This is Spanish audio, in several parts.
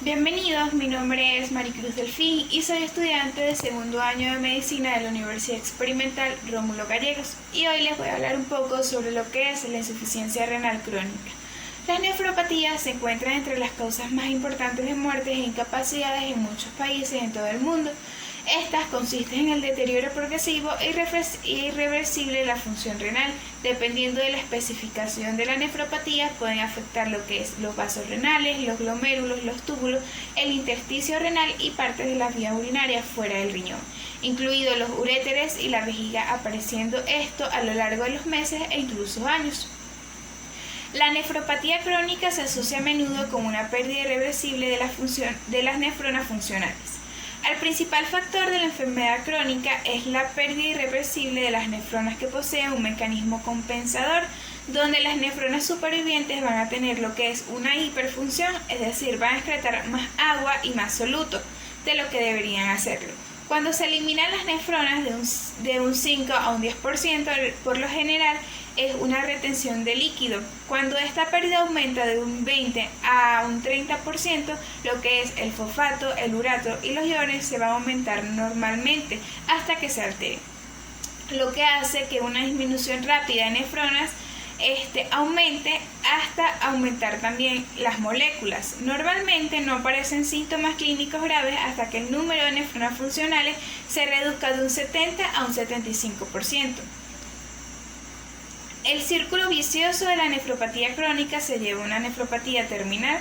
Bienvenidos, mi nombre es Maricruz Delfín y soy estudiante de segundo año de Medicina de la Universidad Experimental Rómulo Gallegos y hoy les voy a hablar un poco sobre lo que es la insuficiencia renal crónica. Las nefropatías se encuentran entre las causas más importantes de muertes e incapacidades en muchos países en todo el mundo. Estas consisten en el deterioro progresivo e irreversible de la función renal. Dependiendo de la especificación de la nefropatía, pueden afectar lo que es los vasos renales, los glomérulos, los túbulos, el intersticio renal y partes de las vías urinarias fuera del riñón, incluidos los uréteres y la vejiga, apareciendo esto a lo largo de los meses e incluso años. La nefropatía crónica se asocia a menudo con una pérdida irreversible de las nefronas funcionales. El principal factor de la enfermedad crónica es la pérdida irreversible de las nefronas que poseen un mecanismo compensador, donde las nefronas supervivientes van a tener lo que es una hiperfunción, es decir, van a excretar más agua y más soluto de lo que deberían hacerlo. Cuando se eliminan las nefronas de un 5 a un 10%, por lo general es una retención de líquido. Cuando esta pérdida aumenta de un 20 a un 30%, lo que es el fosfato, el urato y los iones se van a aumentar normalmente hasta que se altere, lo que hace que una disminución rápida de nefronas aumente hasta aumentar también las moléculas. Normalmente no aparecen síntomas clínicos graves hasta que el número de nefronas funcionales se reduzca de un 70 a un 75%. El círculo vicioso de la nefropatía crónica se lleva a una nefropatía terminal.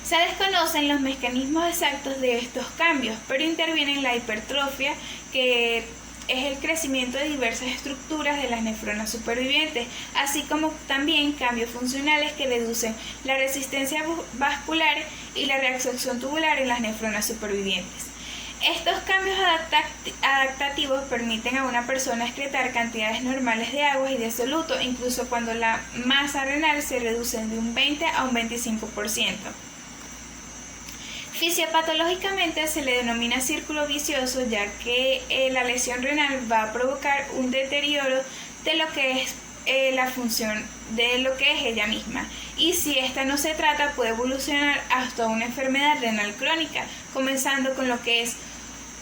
Se desconocen los mecanismos exactos de estos cambios, pero intervienen la hipertrofia, que es el crecimiento de diversas estructuras de las nefronas supervivientes, así como también cambios funcionales que reducen la resistencia vascular y la reabsorción tubular en las nefronas supervivientes. Estos cambios adaptativos permiten a una persona excretar cantidades normales de agua y de soluto, incluso cuando la masa renal se reduce de un 20 a un 25%. Fisiopatológicamente se le denomina círculo vicioso, ya que la lesión renal va a provocar un deterioro de lo que es la función de lo que es ella misma, y si esta no se trata puede evolucionar hasta una enfermedad renal crónica, comenzando con lo que es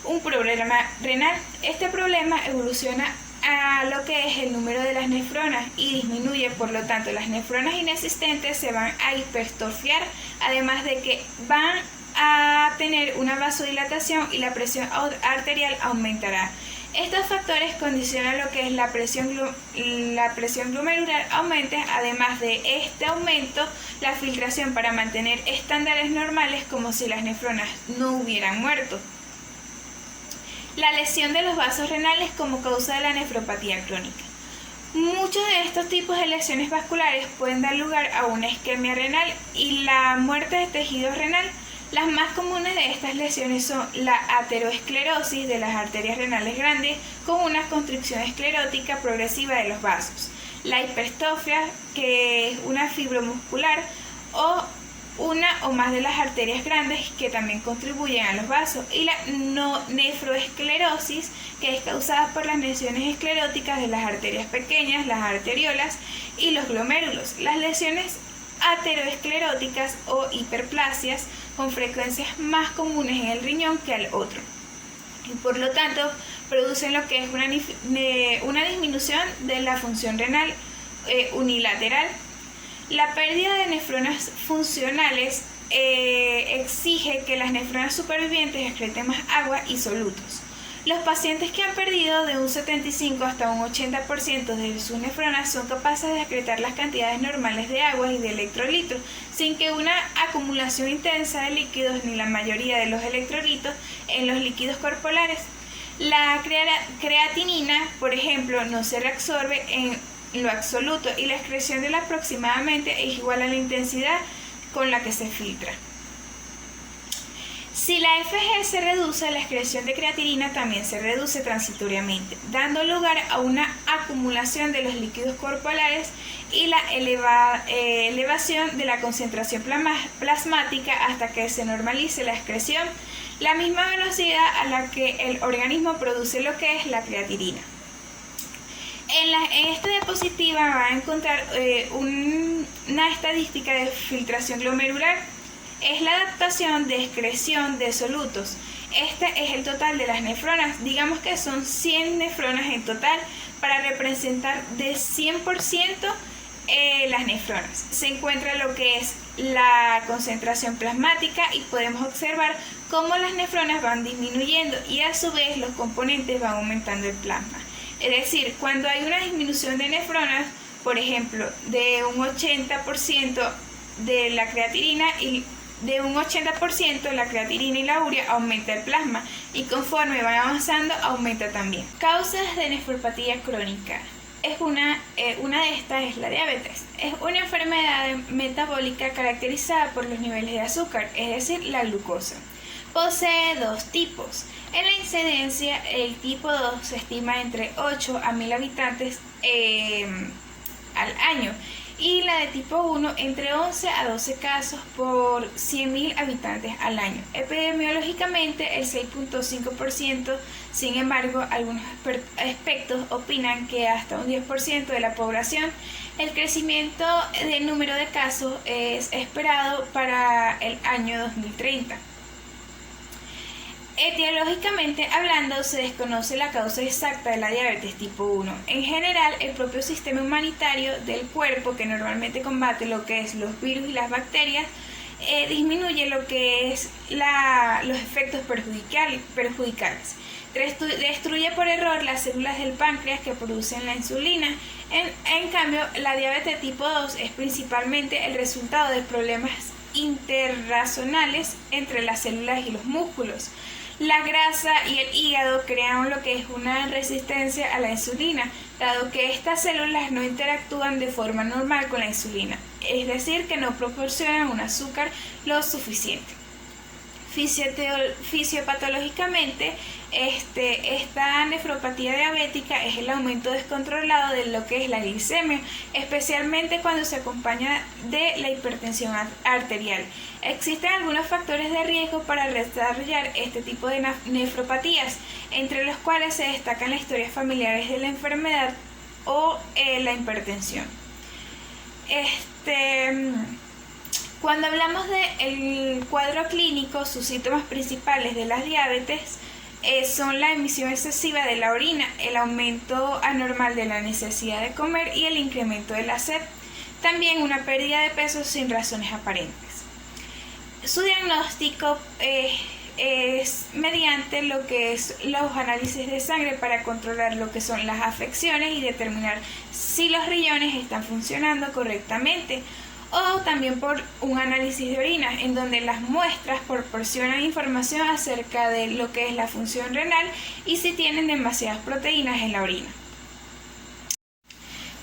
un problema renal. Este problema evoluciona a lo que es el número de las nefronas y disminuye, por lo tanto las nefronas inexistentes se van a hipertrofiar, además de que van a tener una vasodilatación y la presión arterial aumentará. Estos factores condicionan lo que es la presión glomerular aumente. Además de este aumento, la filtración para mantener estándares normales, como si las nefronas no hubieran muerto. La lesión de los vasos renales como causa de la nefropatía crónica. Muchos de estos tipos de lesiones vasculares pueden dar lugar a una isquemia renal y la muerte de tejido renal. Las más comunes de estas lesiones son la ateroesclerosis de las arterias renales grandes con una constricción esclerótica progresiva de los vasos, la hipertrofia, que es una fibromuscular, o una o más de las arterias grandes que también contribuyen a los vasos, y la nefroesclerosis, que es causada por las lesiones escleróticas de las arterias pequeñas, las arteriolas y los glomérulos. Las lesiones ateroescleróticas o hiperplasias con frecuencias más comunes en el riñón que al otro, y por lo tanto producen lo que es una disminución de la función renal unilateral. La pérdida de nefronas funcionales exige que las nefronas supervivientes excreten más agua y solutos. Los pacientes que han perdido de un 75 hasta un 80% de sus nefronas son capaces de excretar las cantidades normales de agua y de electrolitos, sin que una acumulación intensa de líquidos ni la mayoría de los electrolitos en los líquidos corporales. La creatinina, por ejemplo, no se reabsorbe en lo absoluto y la excreción de la aproximadamente es igual a la intensidad con la que se filtra. Si la FG se reduce, la excreción de creatinina también se reduce transitoriamente, dando lugar a una acumulación de los líquidos corporales y la elevación de la concentración plasmática hasta que se normalice la excreción, la misma velocidad a la que el organismo produce lo que es la creatinina. En esta diapositiva van a encontrar una estadística de filtración glomerular. es la adaptación de excreción de solutos. Este es el total de las nefronas, digamos que son 100 nefronas en total para representar de 100% las nefronas. Se encuentra lo que es la concentración plasmática y podemos observar cómo las nefronas van disminuyendo y a su vez los componentes van aumentando el plasma. Es decir, cuando hay una disminución de nefronas, por ejemplo, de un 80% de la creatinina y de un 80% la creatinina y la urea, aumenta el plasma y conforme van avanzando aumenta también. Causas de nefropatía crónica. Una de estas es la diabetes. Es una enfermedad metabólica caracterizada por los niveles de azúcar, es decir, la glucosa. Posee dos tipos. En la incidencia, el tipo 2 se estima entre 8 a 1000 habitantes al año y la de tipo 1 entre 11 a 12 casos por 100.000 habitantes al año. Epidemiológicamente el 6.5%, sin embargo algunos expertos opinan que hasta un 10% de la población. El crecimiento del número de casos es esperado para el año 2030. Etiológicamente hablando, se desconoce la causa exacta de la diabetes tipo 1. En general, el propio sistema inmunitario del cuerpo, que normalmente combate lo que es los virus y las bacterias, disminuye lo que es los efectos perjudiciales. Destruye por error las células del páncreas que producen la insulina. En cambio, la diabetes tipo 2 es principalmente el resultado de problemas interracionales entre las células y los músculos. La grasa y el hígado crean lo que es una resistencia a la insulina, dado que estas células no interactúan de forma normal con la insulina, es decir, que no proporcionan un azúcar lo suficiente. Fisiopatológicamente, esta nefropatía diabética es el aumento descontrolado de lo que es la glicemia, especialmente cuando se acompaña de la hipertensión arterial. Existen algunos factores de riesgo para desarrollar este tipo de nefropatías, entre los cuales se destacan las historias familiares de la enfermedad o la hipertensión. Cuando hablamos del cuadro clínico, sus síntomas principales de la diabetes son la emisión excesiva de la orina, el aumento anormal de la necesidad de comer y el incremento de la sed. También una pérdida de peso sin razones aparentes. Su diagnóstico es mediante lo que es los análisis de sangre para controlar lo que son las afecciones y determinar si los riñones están funcionando correctamente, o también por un análisis de orina, en donde las muestras proporcionan información acerca de lo que es la función renal y si tienen demasiadas proteínas en la orina.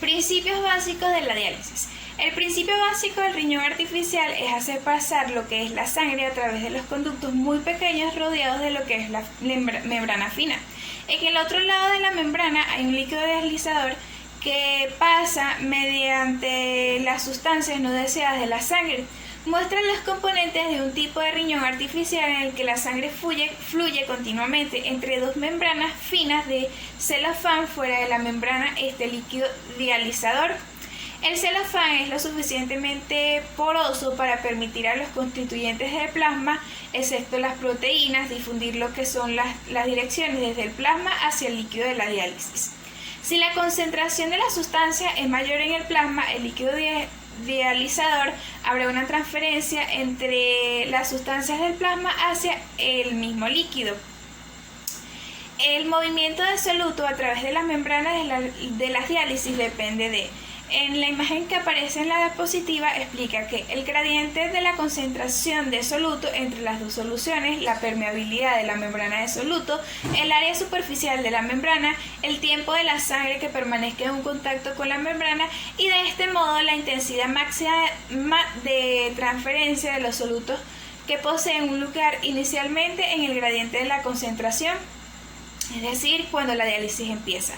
Principios básicos de la diálisis. El principio básico del riñón artificial es hacer pasar lo que es la sangre a través de los conductos muy pequeños rodeados de lo que es la membrana fina. En el otro lado de la membrana hay un líquido deslizador que pasa mediante las sustancias no deseadas de la sangre. Muestran los componentes de un tipo de riñón artificial en el que la sangre fluye continuamente entre dos membranas finas de celofán. Fuera de la membrana este líquido dializador. El celofán es lo suficientemente poroso para permitir a los constituyentes del plasma, excepto las proteínas, difundir lo que son las direcciones desde el plasma hacia el líquido de la diálisis. Si la concentración de la sustancia es mayor en el plasma, el líquido dializador, habrá una transferencia entre las sustancias del plasma hacia el mismo líquido. El movimiento de soluto a través de las membranas de las diálisis depende de... En la imagen que aparece en la diapositiva explica que el gradiente de la concentración de soluto entre las dos soluciones, la permeabilidad de la membrana de soluto, el área superficial de la membrana, el tiempo de la sangre que permanezca en un contacto con la membrana y de este modo la intensidad máxima de transferencia de los solutos que poseen un lugar inicialmente en el gradiente de la concentración, es decir, cuando la diálisis empieza.